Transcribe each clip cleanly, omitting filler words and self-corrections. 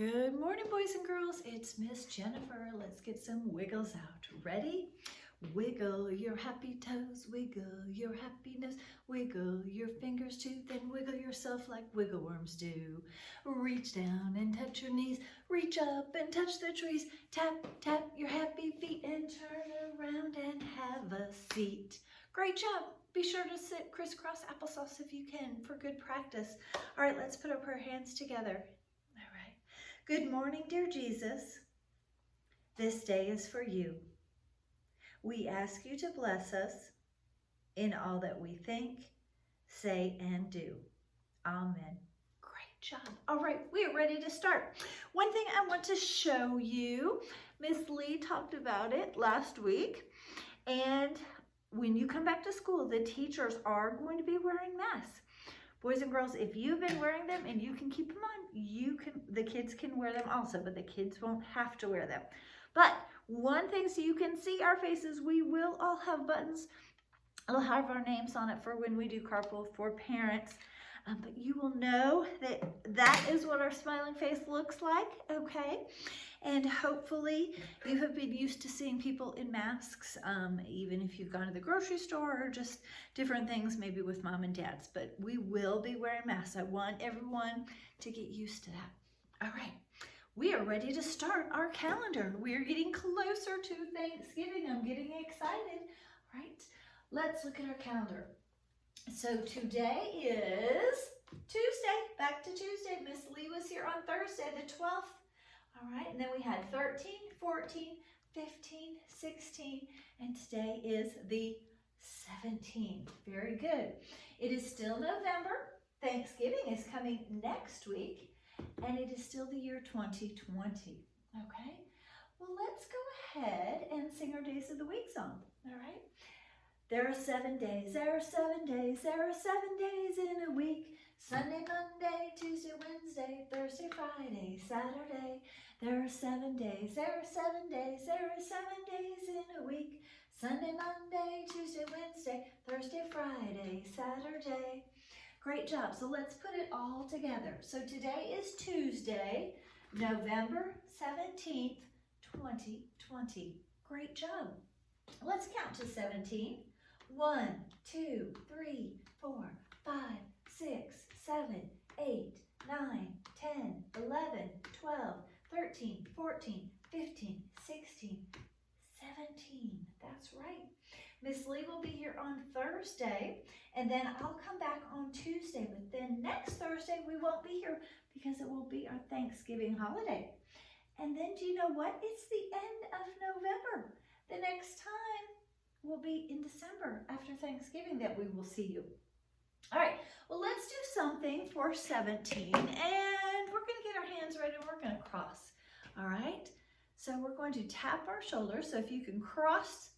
Good morning, boys and girls. It's Miss Jennifer. Let's get some wiggles out. Ready? Wiggle your happy toes, wiggle your happy nose, wiggle your fingers too, then wiggle yourself like wiggle worms do. Reach down and touch your knees, reach up and touch the trees, tap, tap your happy feet and turn around and have a seat. Great job. Be sure to sit crisscross applesauce if you can for good practice. All right, let's put up our hands together. All right. Good morning, dear Jesus. This day is for you. We ask you to bless us in all that we think, say, and do. Amen. Great job. All right, we are ready to start. One thing I want to show you, Miss Lee talked about it last week, and when you come back to school, the teachers are going to be wearing masks. Boys and girls, if you've been wearing them and you can keep them on, the kids can wear them also, but the kids won't have to wear them. But one thing, so you can see our faces, we will all have buttons. I'll have our names on it for when we do carpool for parents. But you will know that that is what our smiling face looks like, okay? And hopefully you have been used to seeing people in masks, even if you've gone to the grocery store or just different things, maybe with mom and dad's. But we will be wearing masks. I want everyone to get used to that. All right. We are ready to start our calendar. We are getting closer to Thanksgiving. I'm getting excited. All right, let's look at our calendar. So today is Tuesday, back to Tuesday. Miss Lee was here on Thursday, the 12th. All right, and then we had 13, 14, 15, 16, and today is the 17th. Very good. It is still November. Thanksgiving is coming next week. And it is still the year 2020, okay? Well, let's go ahead and sing our Days of the Week song, all right? There are 7 days, there are 7 days, there are 7 days in a week. Sunday, Monday, Tuesday, Wednesday, Thursday, Friday, Saturday. There are 7 days, there are 7 days, there are 7 days in a week. Sunday, Monday, Tuesday, Wednesday, Thursday, Friday, Saturday. Great job. So let's put it all together. So today is Tuesday, November 17th, 2020. Great job. Let's count to 17. 1, 2, 3, 4, 5, 6, 7, 8, 9, 10, 11, 12, 13, 14, 15, 16, 17. That's right. Miss Lee will be here on Thursday, and then I'll come back on Tuesday, but then next Thursday we won't be here because it will be our Thanksgiving holiday. And then do you know what? It's the end of November. The next time will be in December after Thanksgiving that we will see you. All right, well, let's do something for 17, and we're going to get our hands ready and we're going to cross. All right, so we're going to tap our shoulders. So if you can cross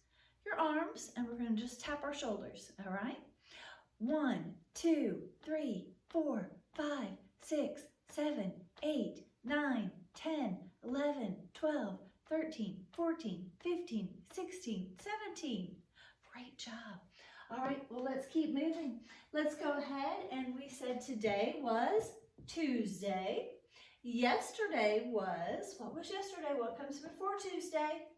your arms, and we're going to just tap our shoulders, all right? 1, 2, 3, 4, 5, 6, 7, 8, 9, 10, 11, 12, 13, 14, 15, 16, 17. Great job. All right, well, let's keep moving. Let's go ahead, and we said today was Tuesday. Yesterday was, what was yesterday? What comes before Tuesday?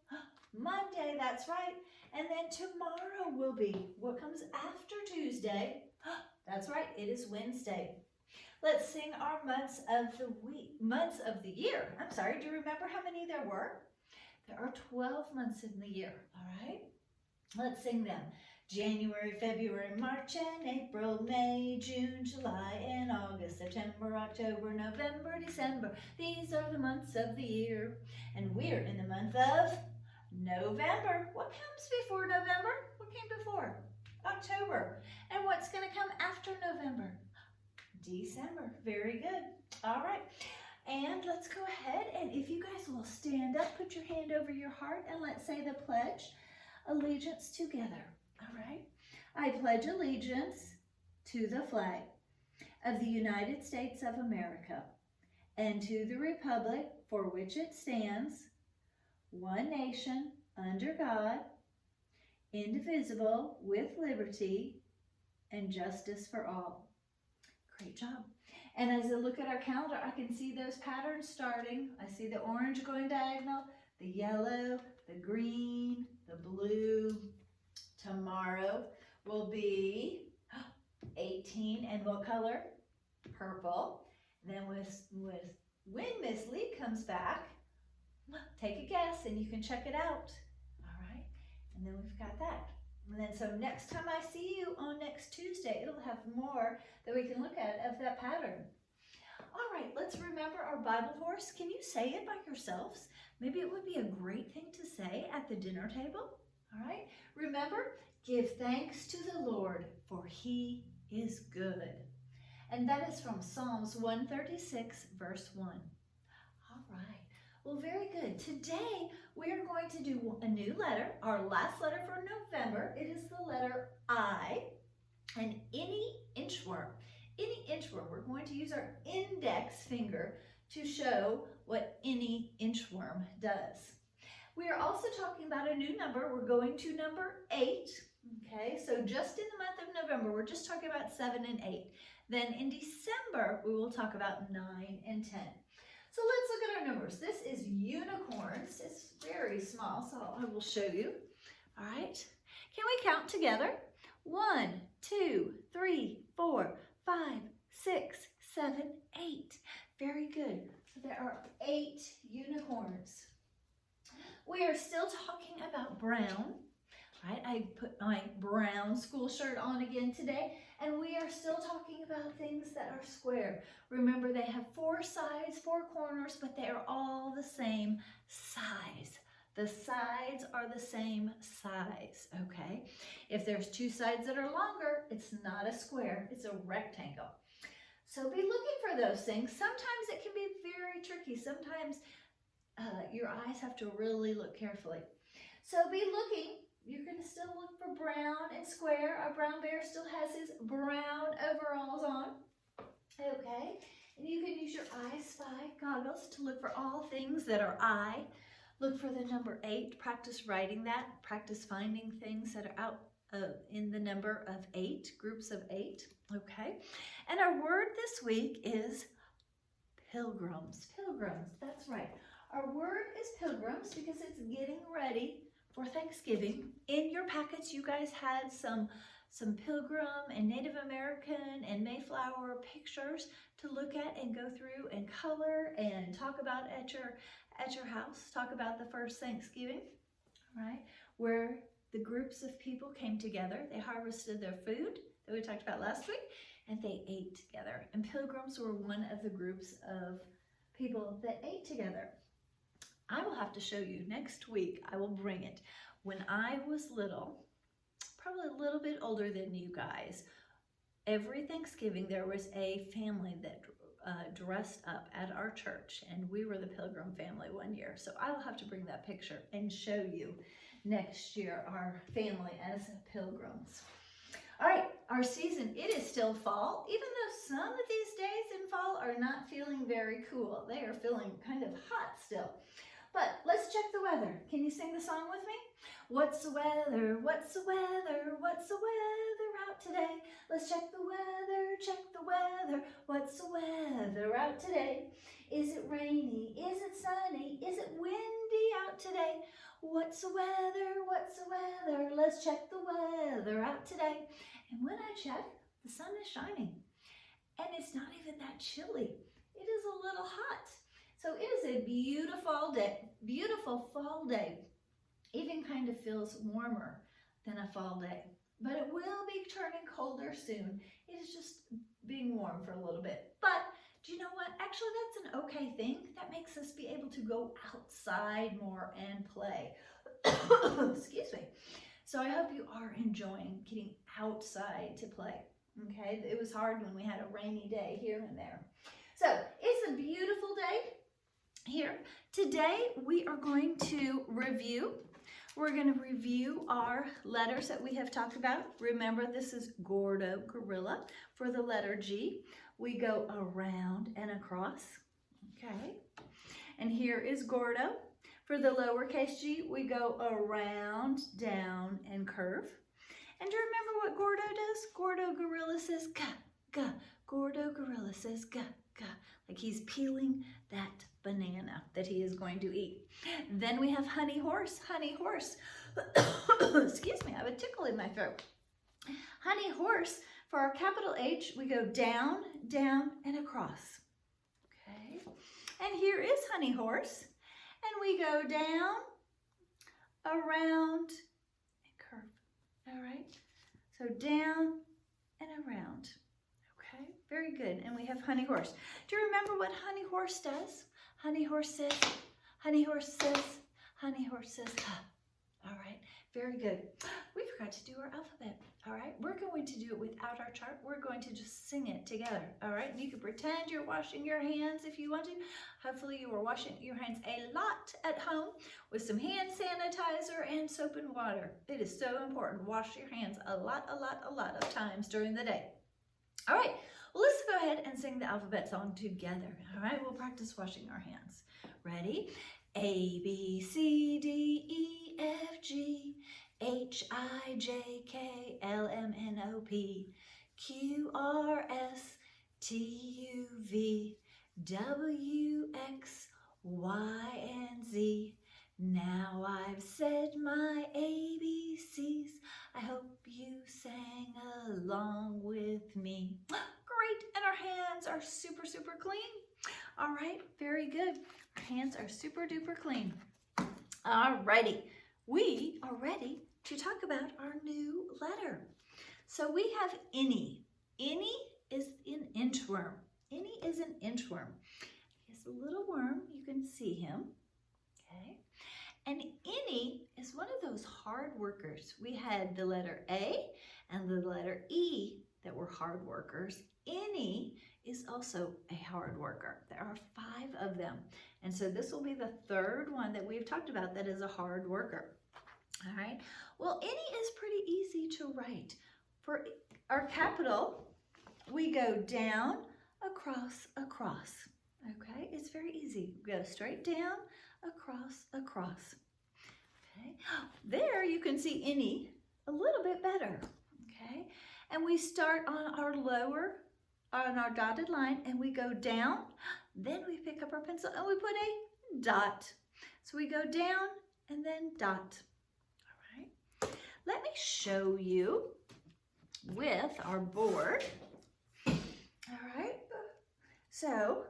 Monday, that's right. And then tomorrow will be, what comes after Tuesday? That's right, it is Wednesday. Let's sing our months of the year. I'm sorry, do you remember how many there were? There are 12 months in the year, all right? Let's sing them. January, February, March, and April, May, June, July, and August, September, October, November, December. These are the months of the year. And we're in the month of November. What comes before November? What came before? October. And what's going to come after November? December. Very good. All right. And let's go ahead, and if you guys will stand up, put your hand over your heart, and let's say the pledge allegiance together. All right. I pledge allegiance to the flag of the United States of America and to the republic for which it stands, one nation, under God, indivisible, with liberty and justice for all. Great job. And as I look at our calendar, I can see those patterns starting. I see the orange going diagonal, the yellow, the green, the blue. Tomorrow will be 18, and what color? Purple. And then when Miss Lee comes back, take a guess and you can check it out. All right, and then we've got that. And then so next time I see you on next Tuesday, it'll have more that we can look at of that pattern. All right, let's remember our Bible verse. Can you say it by yourselves? Maybe it would be a great thing to say at the dinner table. All right, remember, give thanks to the Lord, for he is good. And that is from Psalms 136, verse 1. All right, well, very good. Today, we are going to do a new letter, our last letter for November. It is the letter I, and any inchworm, we're going to use our index finger to show what any inchworm does. We are also talking about a new number. We're going to number 8. Okay, so just in the month of November, we're just talking about 7 and 8. Then in December, we will talk about 9 and 10. So let's look at our numbers. This is unicorns. It's very small, so I will show you. All right, can we count together? 1, 2, 3, 4, 5, 6, 7, 8. Very good. So there are 8 unicorns. We are still talking about brown, right? I put my brown school shirt on again today, and we are still talking about things that are square. Remember, they have 4 sides, 4 corners, but they are all the same size. The sides are the same size, okay? If there's 2 sides that are longer, it's not a square, it's a rectangle. So be looking for those things. Sometimes it can be very tricky. Sometimes your eyes have to really look carefully. So be looking. You're going to still look for brown and square. Our brown bear still has his brown overalls on. Okay. And you can use your I Spy goggles to look for all things that are I. Look for the number 8. Practice writing that. Practice finding things that are out in the number of 8, groups of 8. Okay. And our word this week is pilgrims. Pilgrims. That's right. Our word is pilgrims because it's getting ready for Thanksgiving. In your packets, you guys had some Pilgrim and Native American and Mayflower pictures to look at and go through and color and talk about at your house. Talk about the first Thanksgiving, right? Where the groups of people came together. They harvested their food that we talked about last week, and they ate together. And pilgrims were one of the groups of people that ate together. I will have to show you next week. I will bring it. When I was little, probably a little bit older than you guys, every Thanksgiving there was a family that dressed up at our church, and we were the Pilgrim family one year. So I will have to bring that picture and show you next year our family as pilgrims. All right, our season, it is still fall, even though some of these days in fall are not feeling very cool. They are feeling kind of hot still. But let's check the weather. Can you sing the song with me? What's the weather? What's the weather? What's the weather out today? Let's check the weather, check the weather. What's the weather out today? Is it rainy? Is it sunny? Is it windy out today? What's the weather? What's the weather? Let's check the weather out today. And when I check, the sun is shining. And it's not even that chilly. It is a little hot. So it is a beautiful fall day. Even kind of feels warmer than a fall day. But it will be turning colder soon. It is just being warm for a little bit. But do you know what? Actually, that's an okay thing. That makes us be able to go outside more and play. Excuse me. So I hope you are enjoying getting outside to play. Okay, it was hard when we had a rainy day here and there. So it's a beautiful day here. Today we are going to review. We're going to review our letters that we have talked about. Remember, this is Gordo Gorilla for the letter G. We go around and across. Okay. And here is Gordo. For the lowercase g, we go around, down, and curve. And do you remember what Gordo does? Gordo Gorilla says, ka, gah. Gordo Gorilla says gah, gah, like he's peeling that banana that he is going to eat. Then we have Honey Horse, Honey Horse. Excuse me, I have a tickle in my throat. Honey Horse, for our capital H, we go down, down, and across. Okay, and here is Honey Horse, and we go down, around, and curve. All right, so down and around. Okay, very good. And we have Honey Horse. Do you remember what Honey Horse does? Honey Horse says, Honey Horse says, Honey Horse says, huh. All right, very good. We forgot to do our alphabet. All right, we're going to do it without our chart. We're going to just sing it together. All right, and you can pretend you're washing your hands if you want to. Hopefully you were washing your hands a lot at home with some hand sanitizer and soap and water. It is so important. Wash your hands a lot of times during the day. All right, well, let's go ahead and sing the alphabet song together. All right, we'll practice washing our hands. Ready? A, B, C, D, E, F, G, H, I, J, K, L, M, N, O, P, Q, R, S, T, U, V, W, X, Y, and Z. Now I've said my ABCs. I hope you sang along with me. Great, and our hands are super clean. All right, very good. Our hands are super duper clean. All righty, we are ready to talk about our new letter. So we have any. Any is an inchworm. Any is an inchworm. He's a little worm, you can see him, okay? And any is one of those hard workers. We had the letter A and the letter E that were hard workers. Any is also a hard worker. There are 5 of them. And so this will be the 3rd one that we've talked about that is a hard worker. All right. Well, any is pretty easy to write. For our capital, we go down, across, across. Okay, it's very easy. We go straight down, across, across. Okay, there you can see any a little bit better. Okay, and we start on our dotted line, and we go down. Then we pick up our pencil and we put a dot. So we go down and then dot. All right, let me show you with our board. All right, so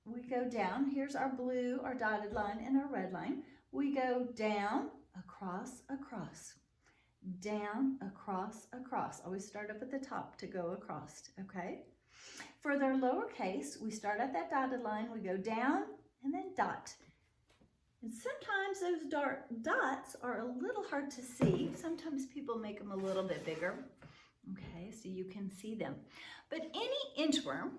we go down. Here's our blue, our dotted line, and our red line. We go down, across, across. Down, across, across. Always start up at the top to go across, okay? For their lowercase, we start at that dotted line, we go down, and then dot. And sometimes those dots are a little hard to see. Sometimes people make them a little bit bigger, okay, so you can see them. But any inchworm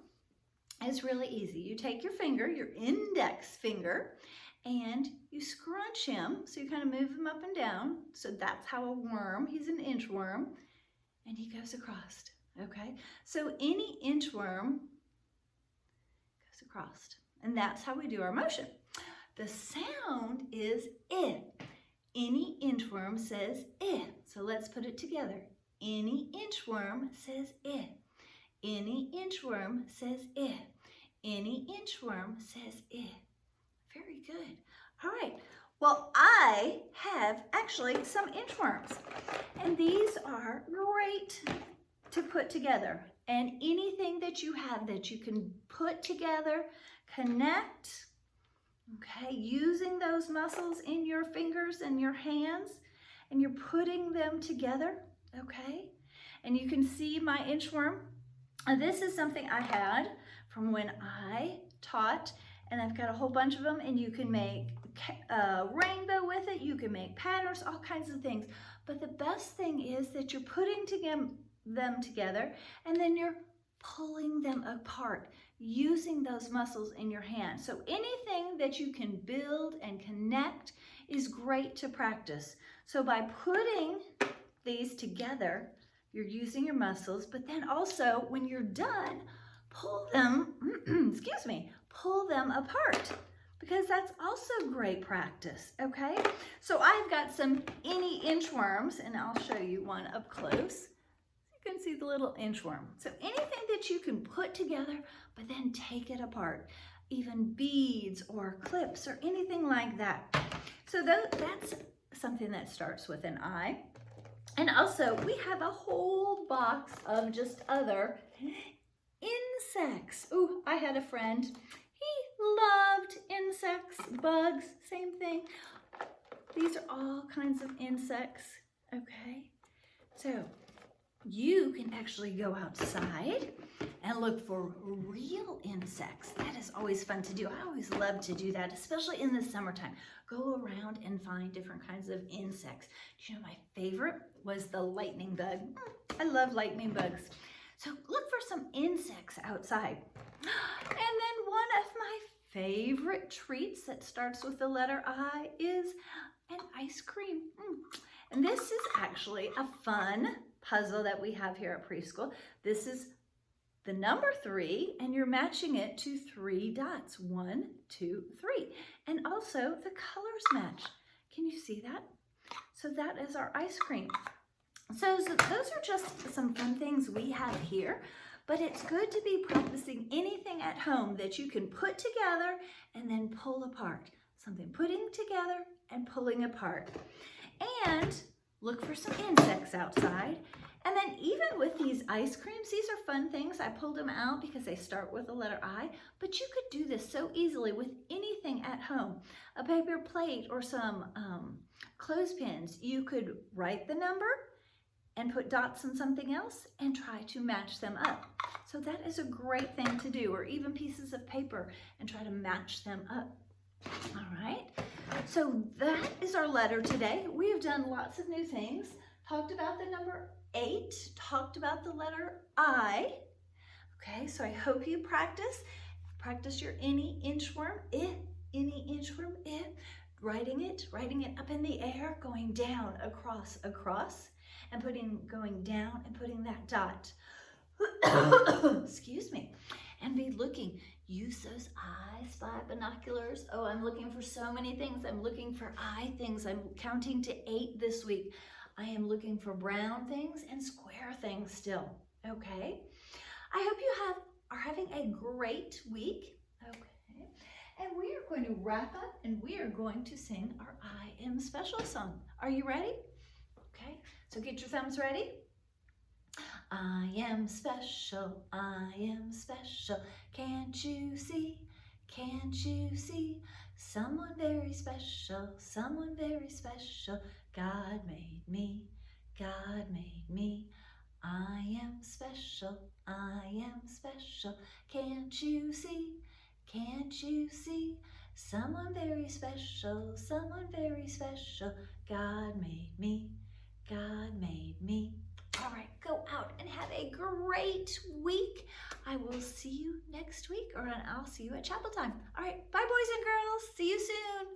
is really easy. You take your finger, your index finger, and you scrunch him. So you kind of move him up and down. So that's how a worm, he's an inchworm, and he goes across, okay? So any inchworm goes across, and that's how we do our motion. The sound is I. Any inchworm says I. So let's put it together. Any inchworm says I. Any inchworm says I. Any inchworm says I. Very good. All right. Well, I have actually some inchworms, and these are great to put together. And anything that you have that you can put together, connect, okay, using those muscles in your fingers and your hands, and you're putting them together, okay? And you can see my inchworm. This is something I had from when I taught, and I've got a whole bunch of them, and you can make a rainbow with it, you can make patterns, all kinds of things. But the best thing is that you're putting them together, and then you're pulling them apart, using those muscles in your hand. So anything that you can build and connect is great to practice. So by putting these together, you're using your muscles, but then also when you're done, pull them, excuse me, pull them apart, because that's also great practice, okay? So I've got some any inchworms, and I'll show you one up close. You can see the little inchworm. So anything that you can put together, but then take it apart. Even beads or clips or anything like that. So that's something that starts with an I. And also we have a whole box of just other insects. Ooh, I had a friend. He loved insects, bugs, same thing. These are all kinds of insects, okay? So you can actually go outside and look for real insects. That is always fun to do. I always love to do that, especially in the summertime. Go around and find different kinds of insects. Do you know my favorite was the lightning bug? I love lightning bugs. So look for some insects outside. And then one of my favorite treats that starts with the letter I is an ice cream. And this is actually a fun puzzle that we have here at preschool. This is the number 3, and you're matching it to 3 dots. 1, 2, 3. And also the colors match. Can you see that? So that is our ice cream. So those are just some fun things we have here, but it's good to be practicing anything at home that you can put together and then pull apart. Something putting together and pulling apart. And look for some insects outside. And then even with these ice creams, these are fun things. I pulled them out because they start with the letter I, but you could do this so easily with anything at home. A paper plate or some clothespins. You could write the number and put dots on something else and try to match them up. So that is a great thing to do, or even pieces of paper and try to match them up. All right, so that is our letter today. We have done lots of new things, talked about the number 8, talked about the letter I. Okay, so I hope you practice your any inchworm, any inchworm, writing it up in the air, going down, across, and going down and putting that dot. Excuse me. And be looking. Use those I Spy binoculars. Oh, I'm looking for so many things. I'm looking for I things. I'm counting to 8 this week. I am looking for brown things and square things still. Okay. I hope you are having a great week. Okay. And we are going to wrap up and we are going to sing our I Am Special song. Are you ready? Okay. So get your thumbs ready. I am special, I am special. Can't you see, can't you see? Someone very special, someone very special. God made me, God made me. I am special, I am special. Can't you see, can't you see? Someone very special, someone very special. God made me, God made me. All right, go out and have a great week. I will see you next week, or I'll see you at chapel time. All right, bye boys and girls. See you soon.